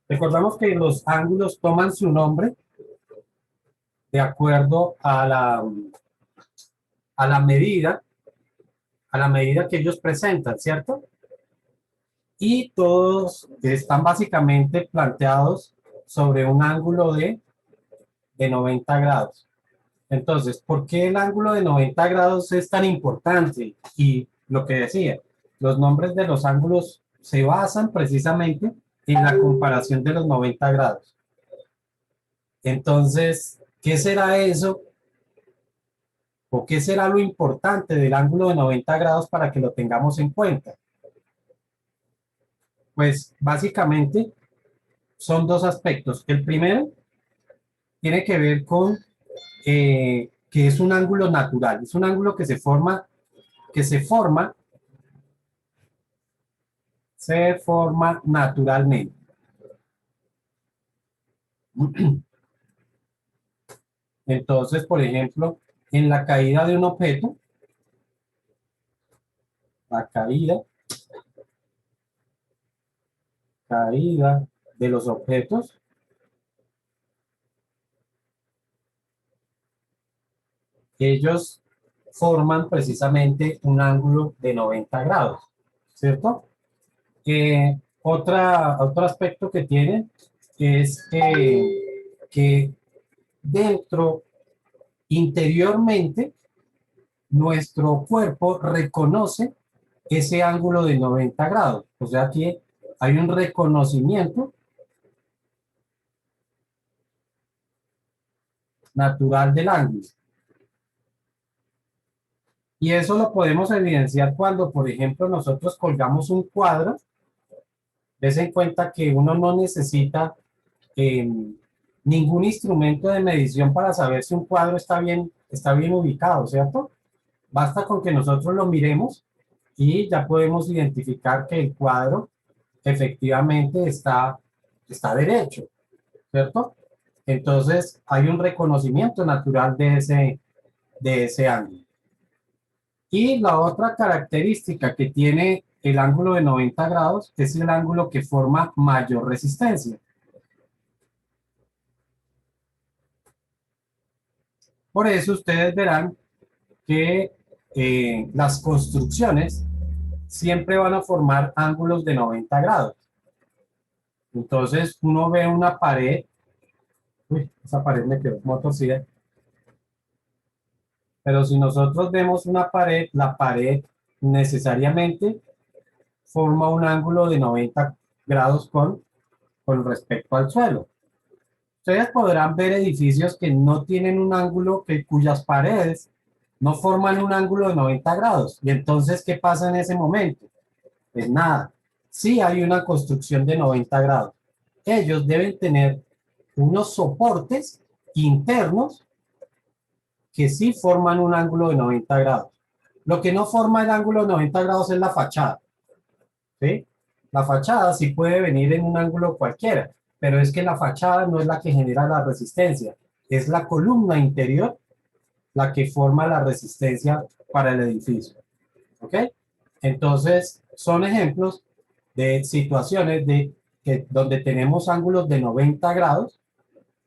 Recordamos que los ángulos toman su nombre de acuerdo a la medida, a la medida que ellos presentan, ¿cierto? Y todos están básicamente planteados sobre un ángulo de 90 grados. Entonces, ¿por qué el ángulo de 90 grados es tan importante? Y lo que decía, los nombres de los ángulos se basan precisamente en la comparación de los 90 grados. Entonces, ¿qué será eso? ¿O qué será lo importante del ángulo de 90 grados para que lo tengamos en cuenta? Pues básicamente son dos aspectos. El primero tiene que ver con que es un ángulo natural, es un ángulo se forma naturalmente. Entonces, por ejemplo, en la caída de un objeto, la caída de los objetos, ellos forman precisamente un ángulo de 90 grados, ¿cierto? Otro aspecto que tiene es que dentro, interiormente, nuestro cuerpo reconoce ese ángulo de 90 grados. O sea que hay un reconocimiento natural del ángulo. Y eso lo podemos evidenciar cuando, por ejemplo, nosotros colgamos un cuadro. Des en cuenta que uno no necesita eh, ningún instrumento de medición para saber si un cuadro está bien ubicado, ¿cierto? Basta con que nosotros lo miremos y ya podemos identificar que el cuadro efectivamente está derecho, ¿cierto? Entonces hay un reconocimiento natural de ese ángulo. Y la otra característica que tiene el ángulo de 90 grados es el ángulo que forma mayor resistencia. Por eso ustedes verán que las construcciones siempre van a formar ángulos de 90 grados. Entonces uno ve una pared, uy, esa pared me quedó como torcida, pero si nosotros vemos una pared, la pared necesariamente forma un ángulo de 90 grados con respecto al suelo. Ustedes podrán ver edificios que no tienen un ángulo, cuyas paredes no forman un ángulo de 90 grados. Y entonces, ¿qué pasa en ese momento? Pues nada, sí hay una construcción de 90 grados. Ellos deben tener unos soportes internos que sí forman un ángulo de 90 grados. Lo que no forma el ángulo de 90 grados es la fachada, ¿sí? La fachada sí puede venir en un ángulo cualquiera, pero es que la fachada no es la que genera la resistencia, es la columna interior la que forma la resistencia para el edificio. ¿Ok? Entonces, son ejemplos de situaciones donde tenemos ángulos de 90 grados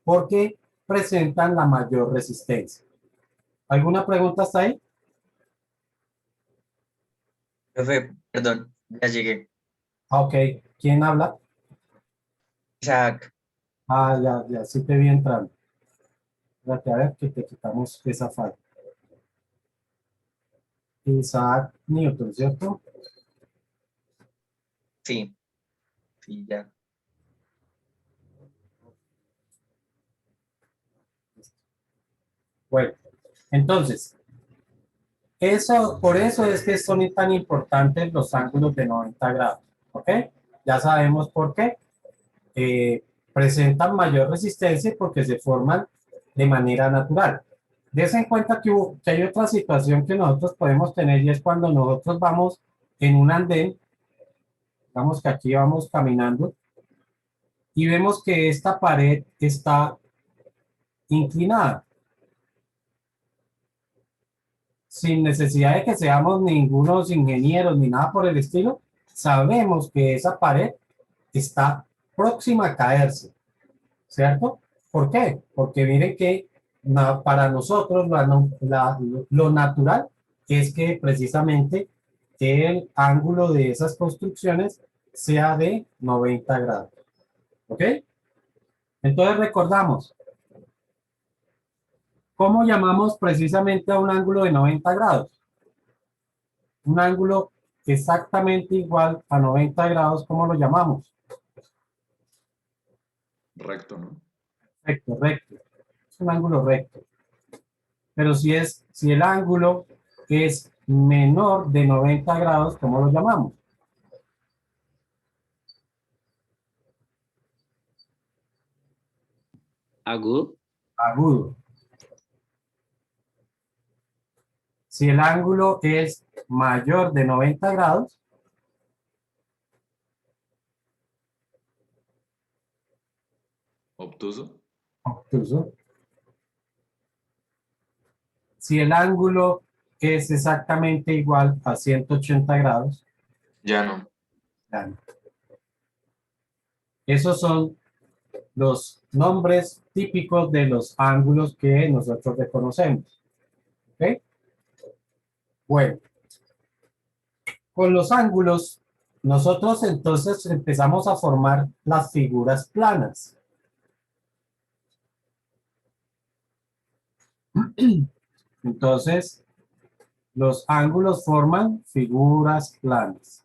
porque presentan la mayor resistencia. ¿Alguna pregunta hasta ahí? Profe, perdón, ya llegué. Ah, ok. ¿Quién habla? Isaac, Ah, ya, ya, sí te vi entrando. Espérate, a ver que te quitamos esa falla. Isaac Newton, ¿cierto? sí, sí, ya. Bueno, entonces, por eso es que son tan importantes los ángulos de 90 grados, ¿ok? Ya sabemos por qué. Presentan mayor resistencia porque se forman de manera natural. Des en cuenta que hay otra situación que nosotros podemos tener y es cuando nosotros vamos en un andén, digamos que aquí vamos caminando y vemos que esta pared está inclinada, sin necesidad de que seamos ningunos ingenieros ni nada por el estilo, sabemos que esa pared está próxima a caerse, ¿cierto? ¿Por qué? Porque miren que para nosotros lo natural es que precisamente el ángulo de esas construcciones sea de 90 grados. ¿Ok? Entonces recordamos, ¿cómo llamamos precisamente a un ángulo de 90 grados? Un ángulo exactamente igual a 90 grados, ¿cómo lo llamamos? Recto, ¿no? Recto, recto. Es un ángulo recto. Pero si el ángulo es menor de 90 grados, ¿cómo lo llamamos? Agudo. Agudo. Si el ángulo es mayor de 90 grados, Obtuso. obtuso. Si el ángulo es exactamente igual a 180 grados, Llano. llano. Esos son los nombres típicos de los ángulos que nosotros reconocemos. ¿Ok? Bueno, con los ángulos, nosotros entonces empezamos a formar las figuras planas. Entonces, los ángulos forman figuras planas.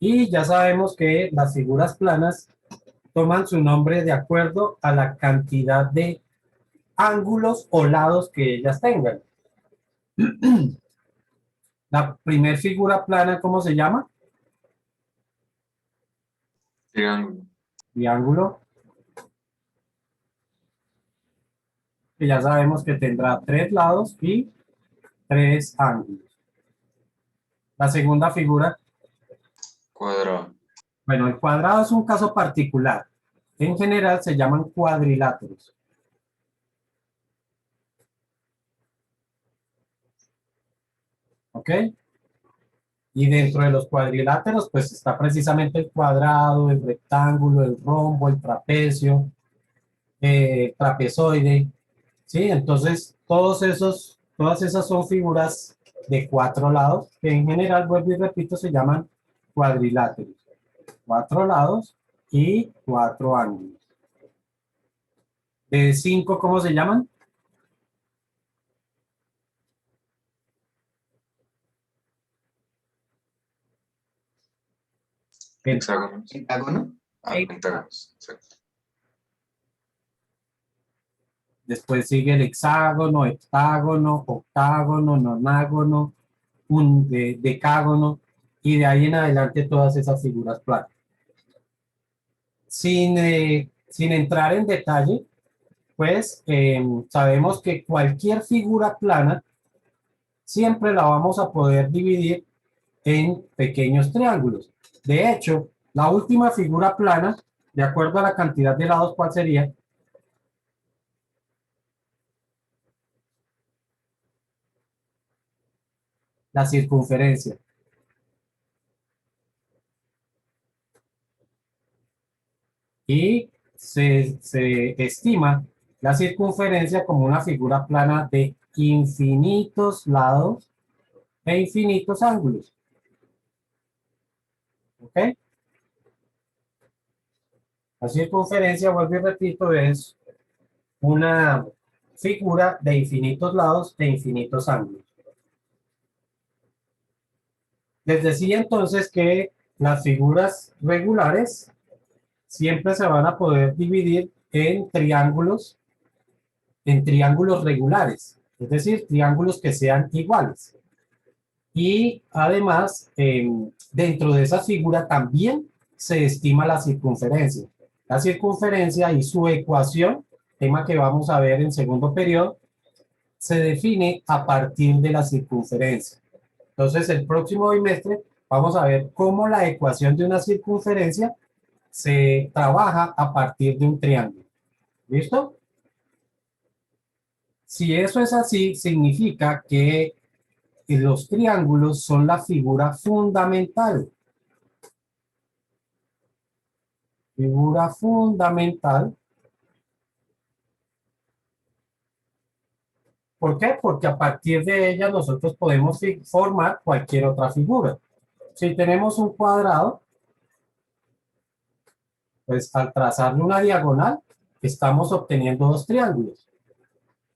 Y ya sabemos que las figuras planas toman su nombre de acuerdo a la cantidad de ángulos o lados que ellas tengan. La primer figura plana, ¿cómo se llama? Triángulo. Triángulo. Que ya sabemos que tendrá 3 lados y 3 ángulos. La segunda figura, Cuadrado. bueno, el cuadrado es un caso particular. En general se llaman cuadriláteros. ¿Ok? Y dentro de los cuadriláteros, pues está precisamente el cuadrado, el rectángulo, el rombo, el trapecio, trapezoide. ¿Sí? Entonces, todas esas son figuras de 4 lados, que en general, vuelvo y repito, se llaman cuadriláteros. 4 lados y 4 ángulos. De 5, ¿cómo se llaman? Hexágonos. Pentágono. Pentágonos. Exacto. Después sigue el hexágono, heptágono, octágono, nonágono, decágono, y de ahí en adelante todas esas figuras planas. Sin entrar en detalle, pues sabemos que cualquier figura plana siempre la vamos a poder dividir en pequeños triángulos. De hecho, la última figura plana, de acuerdo a la cantidad de lados, ¿cuál sería? La circunferencia. Y se estima la circunferencia como una figura plana de infinitos lados e infinitos ángulos. ¿Ok? La circunferencia, vuelvo y repito, es una figura de infinitos lados e infinitos ángulos. Les decía entonces que las figuras regulares siempre se van a poder dividir en triángulos regulares, es decir, triángulos que sean iguales. Y además, dentro de esa figura también se estima la circunferencia. La circunferencia y su ecuación, tema que vamos a ver en segundo periodo, se define a partir de la circunferencia. Entonces, el próximo bimestre vamos a ver cómo la ecuación de una circunferencia se trabaja a partir de un triángulo. ¿Listo? Si eso es así, significa que los triángulos son la figura fundamental. Figura fundamental. ¿Por qué? Porque a partir de ella nosotros podemos formar cualquier otra figura. Si tenemos un cuadrado, pues al trazarle una diagonal, estamos obteniendo dos triángulos.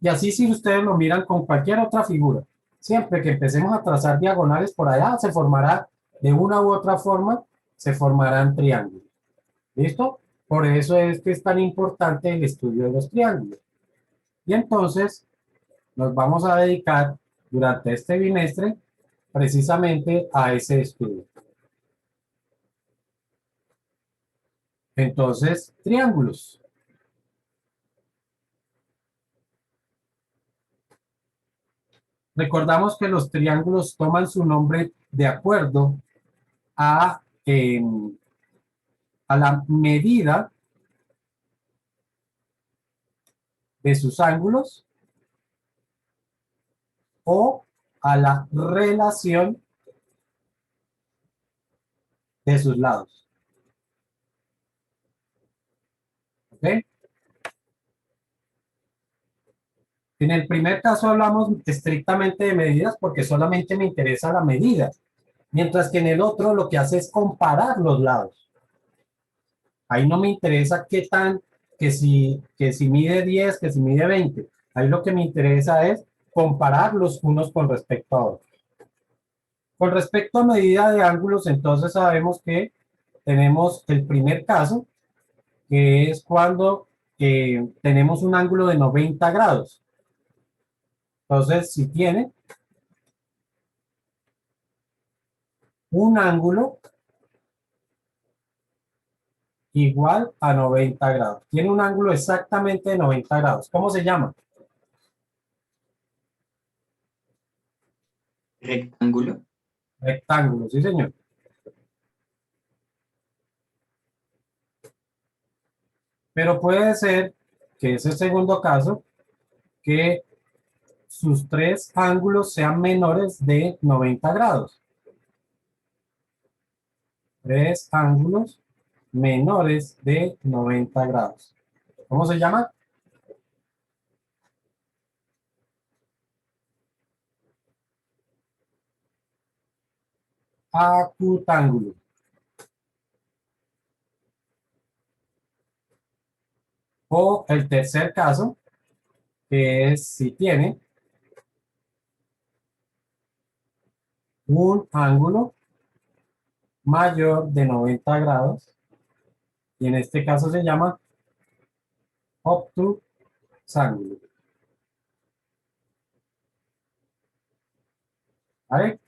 Y así si ustedes lo miran con cualquier otra figura, siempre que empecemos a trazar diagonales por allá, se formará de una u otra forma, se formarán triángulos. ¿Listo? Por eso es que es tan importante el estudio de los triángulos. Y entonces nos vamos a dedicar durante este bimestre precisamente a ese estudio. Entonces, triángulos. Recordamos que los triángulos toman su nombre de acuerdo a, a la medida de sus ángulos o a la relación de sus lados. ¿Ok? En el primer caso hablamos estrictamente de medidas porque solamente me interesa la medida, mientras que en el otro lo que hace es comparar los lados. Ahí no me interesa qué tan, que si mide 10, que si mide 20. Ahí lo que me interesa es comparar los unos con respecto a otros. Con respecto a medida de ángulos, entonces sabemos que tenemos el primer caso, que es cuando tenemos un ángulo de 90 grados. Entonces, si tiene un ángulo igual a 90 grados. Tiene un ángulo exactamente de 90 grados. ¿Cómo se llama? Rectángulo. Rectángulo, sí señor. Pero puede ser que ese segundo caso, que sus tres ángulos sean menores de 90 grados. Tres ángulos menores de 90 grados. ¿Cómo se llama? Acutángulo. O el tercer caso, que es si tiene un ángulo mayor de 90 grados, y en este caso se llama obtusángulo. ¿Vale?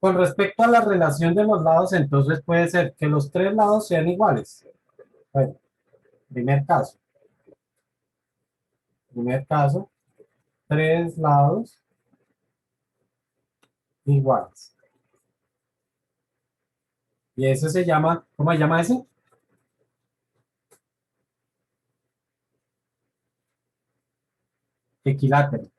Con respecto a la relación de los lados, entonces puede ser que los tres lados sean iguales. Bueno, primer caso. Primer caso, tres lados iguales. Y ese se llama, ¿cómo se llama ese? Equilátero.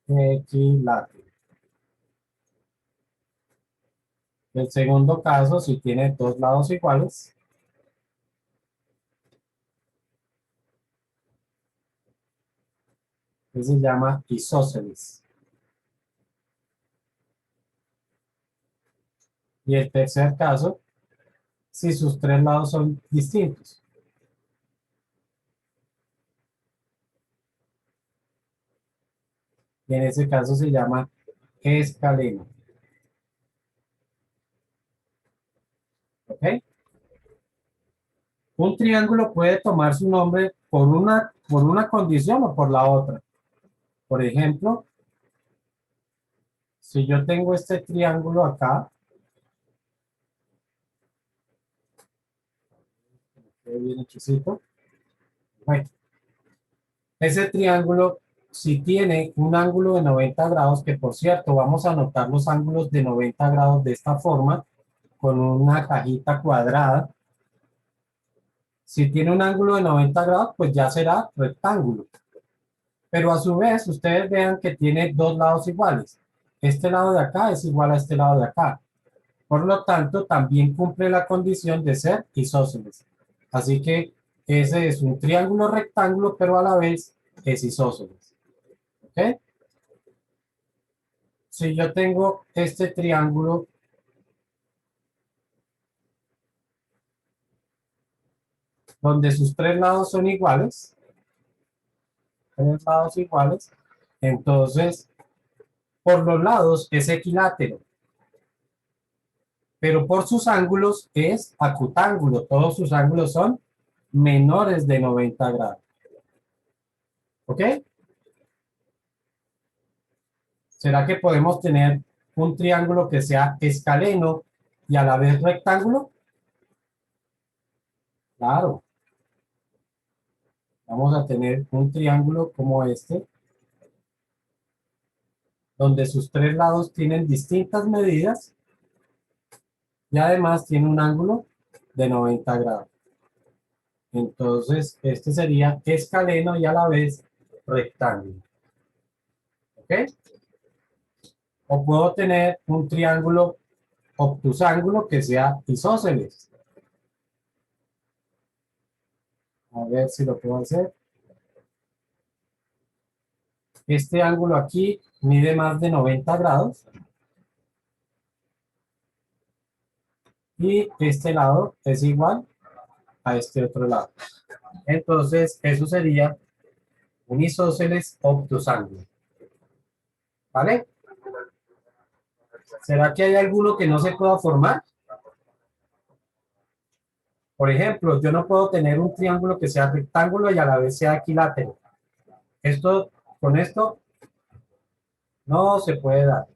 Equilátero. El segundo caso, si tiene dos lados iguales, que se llama isósceles. Y el tercer caso, si sus tres lados son distintos. Y en ese caso se llama escaleno. ¿Ok? Un triángulo puede tomar su nombre por una condición o por la otra. Por ejemplo, si yo tengo este triángulo acá, bien hechicito, bueno, ese triángulo, si tiene un ángulo de 90 grados, que por cierto, vamos a anotar los ángulos de 90 grados de esta forma, con una cajita cuadrada. Si tiene un ángulo de 90 grados, pues ya será rectángulo. Pero a su vez, ustedes vean que tiene dos lados iguales. Este lado de acá es igual a este lado de acá. Por lo tanto, también cumple la condición de ser isósceles. Así que ese es un triángulo rectángulo, pero a la vez es isósceles. ¿Ok? Si yo tengo este triángulo donde sus tres lados son iguales, entonces por los lados es equilátero, pero por sus ángulos es acutángulo. Todos sus ángulos son menores de 90 grados. ¿Ok? ¿Será que podemos tener un triángulo que sea escaleno y a la vez rectángulo? Claro. Vamos a tener un triángulo como este, donde sus tres lados tienen distintas medidas y además tiene un ángulo de 90 grados. Entonces, este sería escaleno y a la vez rectángulo. ¿Ok? O puedo tener un triángulo obtusángulo que sea isósceles. A ver si lo puedo hacer. Este ángulo aquí mide más de 90 grados. Y este lado es igual a este otro lado. Entonces, eso sería un isósceles obtusángulo. ¿Vale? ¿Será que hay alguno que no se pueda formar? Por ejemplo, yo no puedo tener un triángulo que sea rectángulo y a la vez sea equilátero. Esto, con esto, no se puede dar.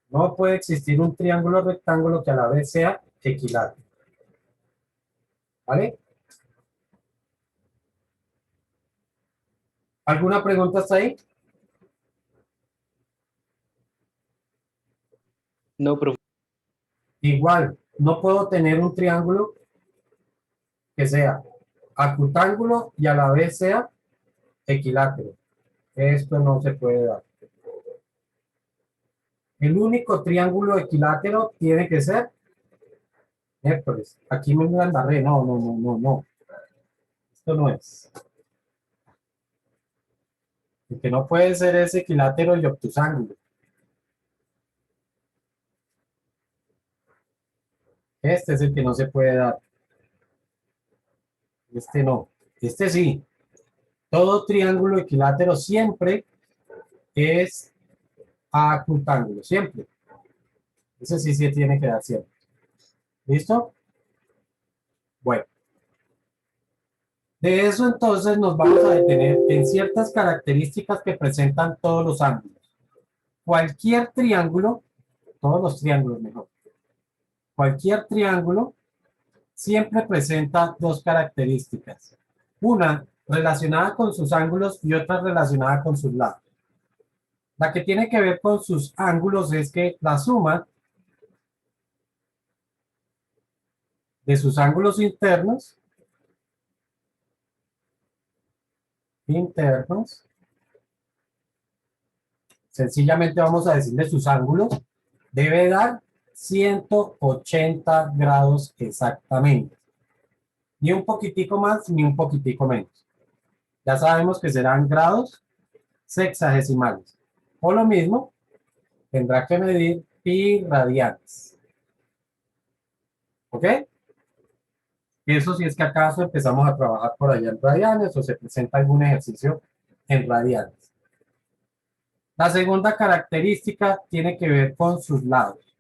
No puede existir un triángulo rectángulo que a la vez sea equilátero. ¿Vale? ¿Alguna pregunta hasta ahí? No, profe. Igual, no puedo tener un triángulo que sea acutángulo y a la vez sea equilátero. Esto no se puede dar. El único triángulo equilátero tiene que ser miércoles. Aquí me embarré. No, no, no, no, no. Esto no es. El que no puede ser es equilátero y obtusángulo. Este es el que no se puede dar. Este no. Este sí. Todo triángulo equilátero siempre es acutángulo. Siempre. Ese sí se tiene que dar siempre. ¿Listo? Bueno. De eso entonces nos vamos a detener en ciertas características que presentan todos los ángulos. Cualquier triángulo, todos los triángulos mejor, cualquier triángulo siempre presenta dos características. Una relacionada con sus ángulos y otra relacionada con sus lados. La que tiene que ver con sus ángulos es que la suma de sus ángulos internos sencillamente vamos a decirle sus ángulos, debe dar 180 grados exactamente. Ni un poquitico más, ni un poquitico menos. Ya sabemos que serán grados sexagesimales. O lo mismo, tendrá que medir pi radianes. ¿Ok? Eso si es que acaso empezamos a trabajar por allá en radianes o se presenta algún ejercicio en radianes. La segunda característica tiene que ver con sus lados.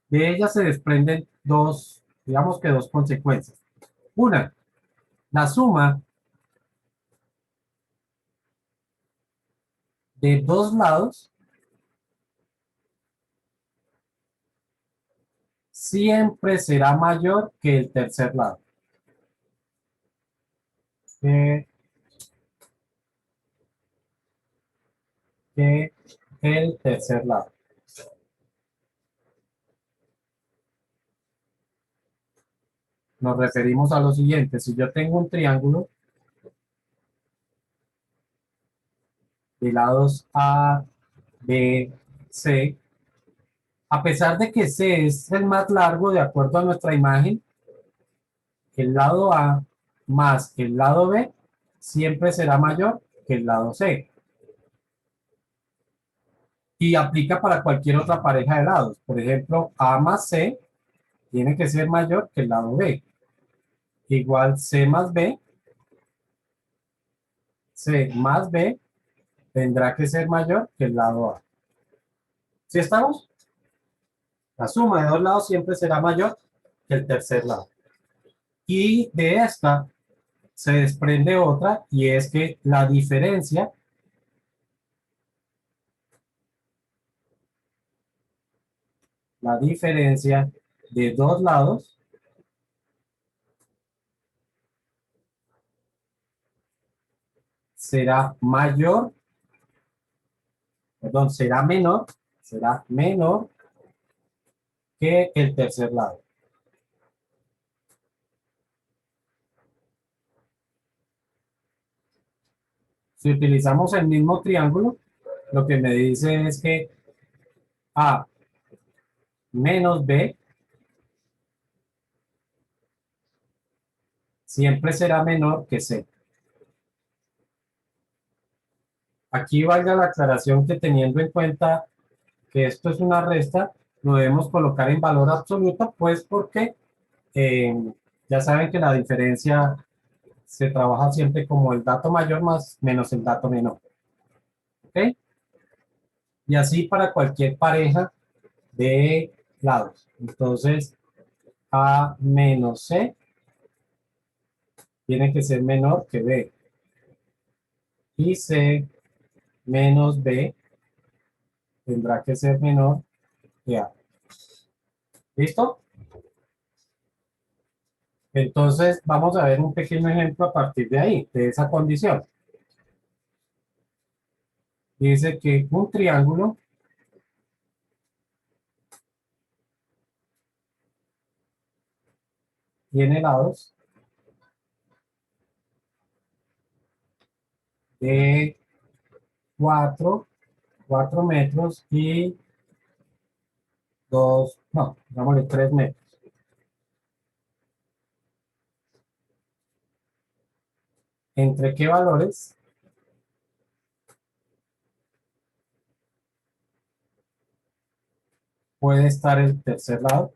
De ella se desprenden dos, digamos que dos consecuencias. Una, la suma de dos lados siempre será mayor que el tercer lado. Que el tercer lado. Nos referimos a lo siguiente. Si yo tengo un triángulo de lados A, B, C, A pesar de que C es el más largo de acuerdo a nuestra imagen, el lado A más el lado B siempre será mayor que el lado C. Y aplica para cualquier otra pareja de lados. Por ejemplo, A más C tiene que ser mayor que el lado B. Igual C más B, C más B tendrá que ser mayor que el lado A. ¿Sí estamos? La suma de dos lados siempre será mayor que el tercer lado. Y de esta se desprende otra, y es que la diferencia de dos lados será mayor, perdón, será menor que el tercer lado. Si utilizamos el mismo triángulo, lo que me dice es que A menos B siempre será menor que C. Aquí valga la aclaración que, teniendo en cuenta que esto es una resta, lo debemos colocar en valor absoluto, pues porque eh, ya saben que la diferencia se trabaja siempre como el dato mayor más menos el dato menor. ¿Ok? Y así para cualquier pareja de lados. Entonces, A menos C tiene que ser menor que B. Y C menos B tendrá que ser menor que A. ¿Listo? Entonces, vamos a ver un pequeño ejemplo a partir de ahí, de esa condición. Dice que un triángulo tiene lados de 4 metros y 2, no, digámosle 3 metros. ¿Entre qué valores? Puede estar el tercer lado.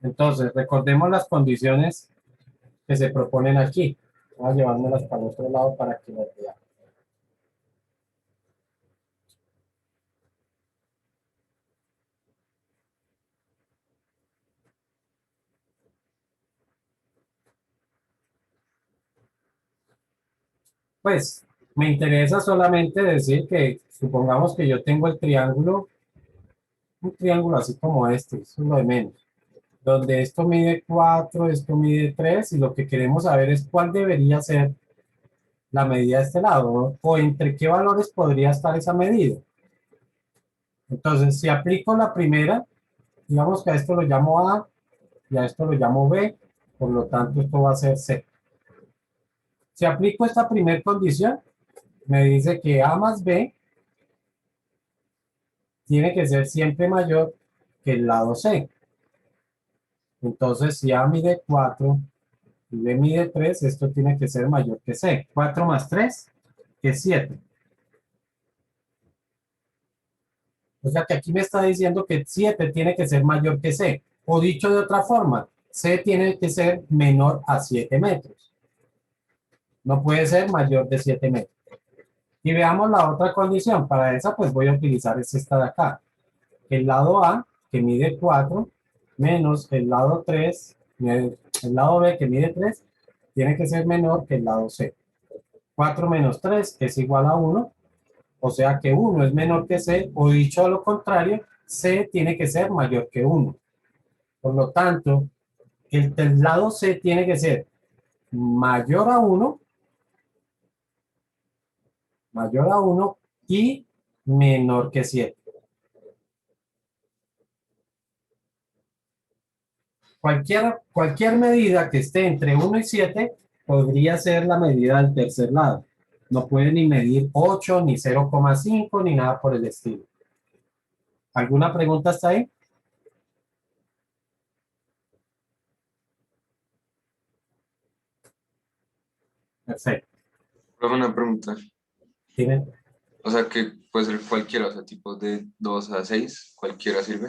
Entonces, recordemos las condiciones que se proponen aquí. Voy a llevármelas para el otro lado para que las vean. Pues, me interesa solamente decir que, supongamos que yo tengo el triángulo, un triángulo así como este, eso es lo de menos, donde esto mide 4, esto mide 3, y lo que queremos saber es cuál debería ser la medida de este lado, ¿no? O entre qué valores podría estar esa medida. Entonces, si aplico la primera, digamos que a esto lo llamo A y a esto lo llamo B, por lo tanto esto va a ser C. Si aplico esta primera condición, me dice que A más B tiene que ser siempre mayor que el lado C. Entonces, si A mide 4 y B mide 3, esto tiene que ser mayor que C. 4 más 3 es 7. O sea que aquí me está diciendo que 7 tiene que ser mayor que C. O dicho de otra forma, C tiene que ser menor a 7 metros. No puede ser mayor de 7 metros. Y veamos la otra condición. Para esa, pues voy a utilizar esta de acá. El lado A, que mide 4, menos el lado 3, el lado B, que mide 3, tiene que ser menor que el lado C. 4 menos 3 es igual a 1. O sea que 1 es menor que C, o dicho a lo contrario, C tiene que ser mayor que 1. Por lo tanto, el lado C tiene que ser mayor a 1, y menor que 7. Cualquier medida que esté entre 1 y 7 podría ser la medida del tercer lado. No puede ni medir 8, ni 0,5, ni nada por el estilo. ¿Alguna pregunta hasta ahí? Perfecto. Profe, una pregunta. ¿Tienen? O sea, que puede ser cualquiera, o sea, tipo de 2 a 6, cualquiera sirve.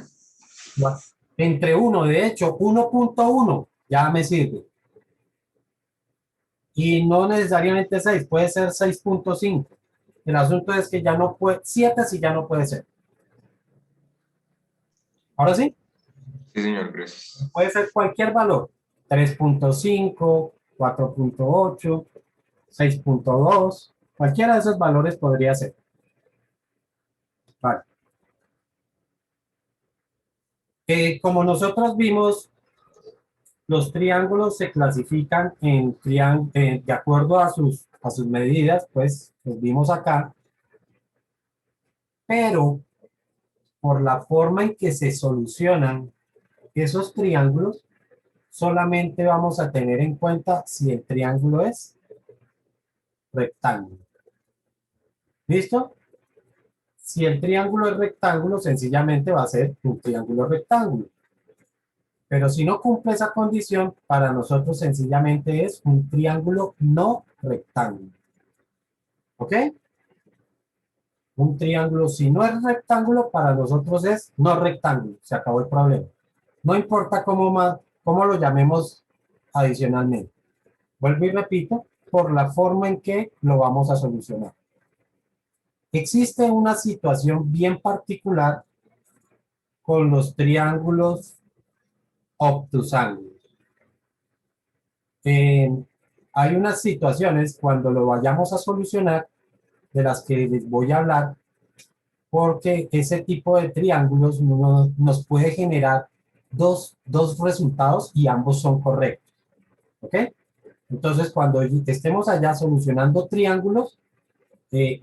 Entre 1, de hecho, 1.1 ya me sirve. Y no necesariamente 6, puede ser 6.5. El asunto es que ya no puede, 7 sí ya no puede ser. Ahora sí, Sí, señor, gracias. puede ser cualquier valor. 3.5, 4.8, 6.2, cualquiera de esos valores podría ser. Vale. Como nosotros vimos, los triángulos se clasifican de acuerdo a sus medidas, pues los vimos acá, pero por la forma en que se solucionan esos triángulos, solamente vamos a tener en cuenta si el triángulo es rectángulo. ¿Listo? Si el triángulo es rectángulo, sencillamente va a ser un triángulo rectángulo. Pero si no cumple esa condición, para nosotros sencillamente es un triángulo no rectángulo. ¿Ok? Un triángulo, si no es rectángulo, para nosotros es no rectángulo. Se acabó el problema. No importa cómo lo llamemos adicionalmente. Vuelvo y repito, por la forma en que lo vamos a solucionar. Existe una situación bien particular con los triángulos obtusángulos. Hay unas situaciones cuando lo vayamos a solucionar de las que les voy a hablar, porque ese tipo de triángulos nos puede generar dos resultados y ambos son correctos. ¿Ok? Entonces, cuando estemos allá solucionando triángulos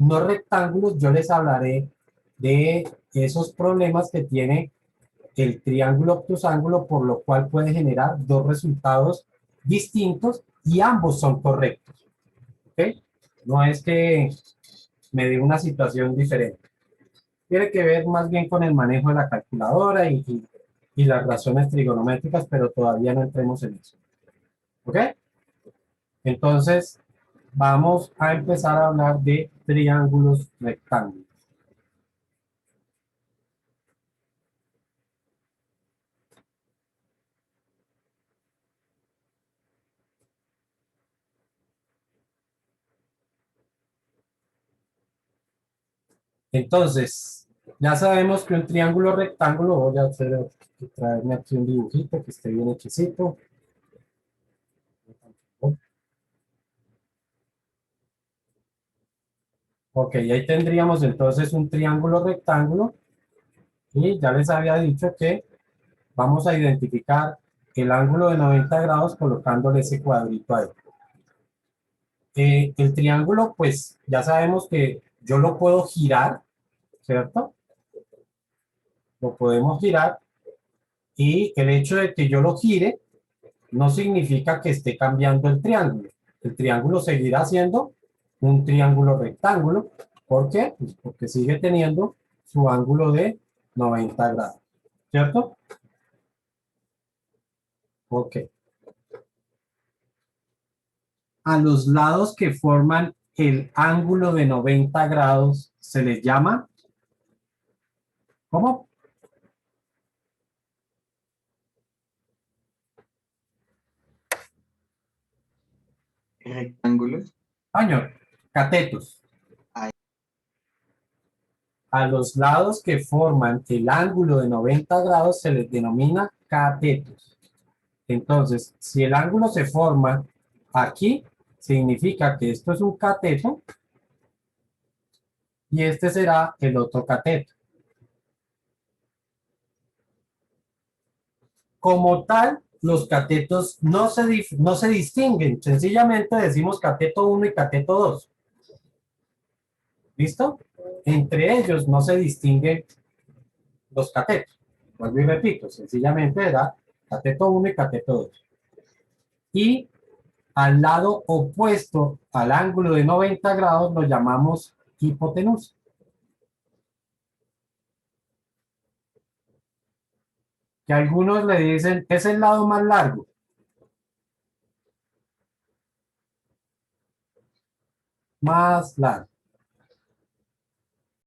no rectángulos, yo les hablaré de esos problemas que tiene el triángulo obtusángulo, por lo cual puede generar dos resultados distintos y ambos son correctos. ¿Ok? No es que me dé una situación diferente. Tiene que ver más bien con el manejo de la calculadora y las razones trigonométricas, pero todavía no entremos en eso. ¿Ok? Entonces, vamos a empezar a hablar de triángulos rectángulos. Entonces, ya sabemos que un triángulo rectángulo, voy a traerme aquí un dibujito que esté bien hechicito. Ok, ahí tendríamos entonces un triángulo rectángulo y ya les había dicho que vamos a identificar el ángulo de 90 grados colocándole ese cuadrito ahí. El triángulo, pues ya sabemos que yo lo puedo girar, ¿cierto? Lo podemos girar y el hecho de que yo lo gire no significa que esté cambiando el triángulo. El triángulo seguirá siendo un triángulo rectángulo. ¿Por qué? Pues porque sigue teniendo su ángulo de 90 grados. ¿Cierto? Ok. A los lados que forman el ángulo de 90 grados se les llama, ¿cómo? Rectángulos. Señor, catetos. Ay. A los lados que forman el ángulo de 90 grados se les denomina catetos. Entonces, si el ángulo se forma aquí, significa que esto es un cateto y este será el otro cateto. Como tal, los catetos no se distinguen, sencillamente decimos cateto 1 y cateto 2. ¿Listo? Entre ellos no se distinguen los catetos. Vuelvo y repito, sencillamente era cateto 1 y cateto 2. Y al lado opuesto al ángulo de 90 grados lo llamamos hipotenusa. Que algunos le dicen, es el lado más largo. Más largo.